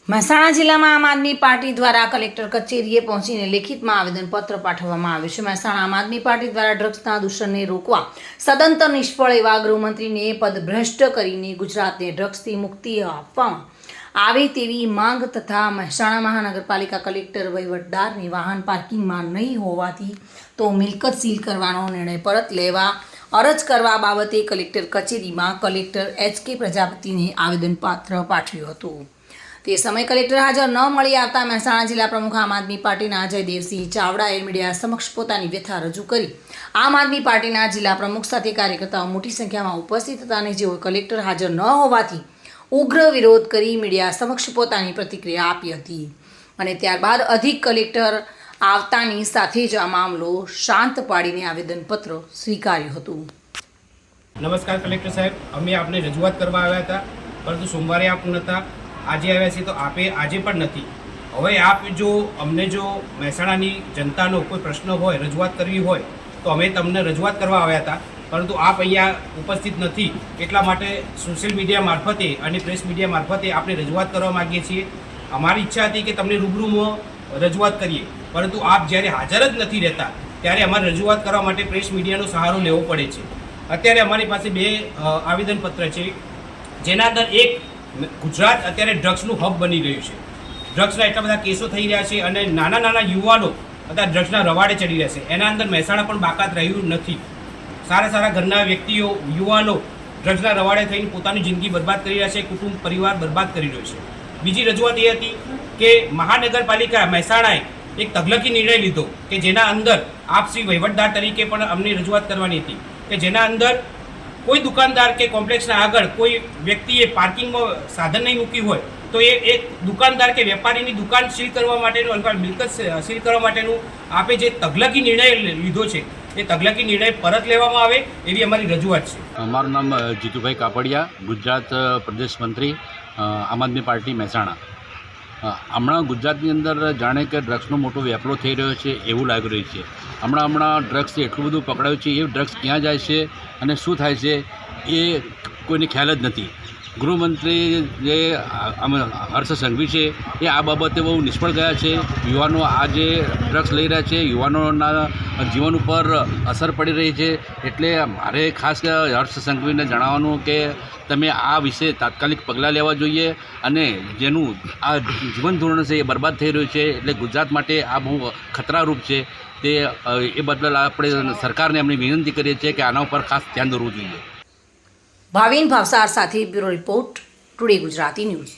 મહેસાણા જિલ્લામાં આમ આદમી પાર્ટી દ્વારા કલેક્ટર કચેરીએ પહોંચીને લેખિતમાં આવેદનપત્ર પાઠવવામાં આવ્યું છે। મહેસાણા આમ આદમી પાર્ટી દ્વારા ડ્રગ્સના દૂષણને રોકવા સદંતર નિષ્ફળ એવા ગૃહમંત્રીને પદભ્રષ્ટ કરીને ગુજરાતને ડ્રગ્સથી મુક્તિ આપવામાં આવે તેવી માંગ તથા મહેસાણા મહાનગરપાલિકા કલેક્ટર વહીવટદારને વાહન પાર્કિંગમાં નહીં હોવાથી તો મિલકત સીલ કરવાનો નિર્ણય પરત લેવા અરજ કરવા બાબતે કલેક્ટર કચેરીમાં કલેક્ટર HK પ્રજાપતિને આવેદનપત્ર પાઠવ્યું હતું। તે સમયે કલેક્ટર હાજર ન મળી આવતા મહેસાણા જિલ્લા પ્રમુખ આમ આદમી પાર્ટીના જયદેવસિંહ ચાવડાએ મીડિયા સમક્ષ પોતાની વ્યથા રજૂ કરી આમ આદમી પાર્ટીના જિલ્લા પ્રમુખ સાથે કાર્યકર્તાઓ મોટી સંખ્યામાં ઉપસ્થિત હતા અને જેઓ કલેક્ટર હાજર ન હોવાથી ઉગ્ર વિરોધ કરી મીડિયા સમક્ષ પોતાની પ્રતિક્રિયા આપી હતી અને ત્યારબાદ અધિક કલેક્ટર આવતાની સાથે જ આ મામલો શાંત પાડીને આવેદનપત્ર સ્વીકાર્યું હતું। નમસ્કાર કલેક્ટર સાહેબ, અમે આપને રજૂઆત કરવા આવ્યા હતા, પરંતુ સોમવારે આપ નહોતા, આજે આવ્યા છીએ તો આપે આજે પણ નથી। હવે આપ જો અમને જો મહેસાણાની જનતાનો કોઈ પ્રશ્ન હોય, રજૂઆત કરવી હોય તો અમે તમને રજૂઆત કરવા આવ્યા હતા, પરંતુ આપ અહીંયા ઉપસ્થિત નથી, એટલા માટે સોશિયલ મીડિયા મારફતે અને પ્રેસ મીડિયા મારફતે આપણે રજૂઆત કરવા માગીએ છીએ। અમારી ઈચ્છા હતી કે તમને રૂબરૂમાં રજૂઆત કરીએ, પરંતુ આપ જ્યારે હાજર જ નથી રહેતા ત્યારે અમારે રજૂઆત કરવા માટે પ્રેસ મીડિયાનો સહારો લેવો પડે છે। અત્યારે અમારી પાસે બે આવેદનપત્ર છે, જેના અંદર એક ગુજરાત અત્યારે ડ્રગ્સનું હબ બની રહ્યું છે। ડ્રગ્સના એટલા બધા કેસો થઈ રહ્યા છે અને નાના નાના યુવાનો અત્યારે ડ્રગ્સના રવાડે ચડી રહ્યા છે। એના અંદર મહેસાણા પણ બાકાત રહ્યું નથી। સારા સારા ઘરના વ્યક્તિઓ, યુવાનો ડ્રગ્સના રવાડે થઈને પોતાની જિંદગી બરબાદ કરી રહ્યા છે, કુટુંબ પરિવાર બરબાદ કરી રહ્યો છે। બીજી રજૂઆત એ હતી કે મહાનગરપાલિકા મહેસાણાએ એક તગલકી નિર્ણય લીધો કે જેના અંદર આપ શ્રી વહીવટદાર તરીકે પણ અમને રજૂઆત કરવાની હતી કે જેના અંદર કોઈ દુકાનદાર કે કોમ્પ્લેક્સના આગળ કોઈ વ્યક્તિએ પાર્કિંગમાં સાધન નહીં મૂક્યું હોય તો એ એક દુકાનદાર કે વેપારીની દુકાન સીલ કરવા માટેનું અથવા મિલકત સીલ કરવા માટેનું આપે જે તગલકી નિર્ણય લીધો છે એ તગલકી નિર્ણય પરત લેવામાં આવે એવી અમારી રજૂઆત છે। અમારું નામ જીતુભાઈ કાપડિયા, ગુજરાત પ્રદેશ મંત્રી, આમ આદમી પાર્ટી મહેસાણા। હમણાં ગુજરાતની અંદર જાણે કે ડ્રગ્સનો મોટો વેપલો થઈ રહ્યો છે એવું લાગી રહ્યું છે। હમણાં ડ્રગ્સથી એટલું બધું પકડાયું છે, એ ડ્રગ્સ ક્યાં જાય છે અને શું થાય છે એ કોઈને ખ્યાલ જ નથી। ગૃહમંત્રી જે હર્ષ સંઘવી છે એ આ બાબતે બહુ નિષ્ફળ ગયા છે। યુવાનો આ જે ડ્રગ્સ લઈ રહ્યા છે યુવાનોના જીવન ઉપર અસર પડી રહી છે, એટલે મારે ખાસ હર્ષ સંઘવીને જણાવવાનું કે તમે આ વિશે તાત્કાલિક પગલાં લેવા જોઈએ અને જેનું આ જીવન ધોરણ છે એ બરબાદ થઈ રહ્યું છે, એટલે ગુજરાત માટે આ બહુ ખતરારૂપ છે। તે એ બદલ આપણે સરકારને અમને વિનંતી કરીએ છીએ કે આના ઉપર ખાસ ધ્યાન દોરવું જોઈએ। ભાવિન ભાવસાર સાથે bureau report, today Gujarati news.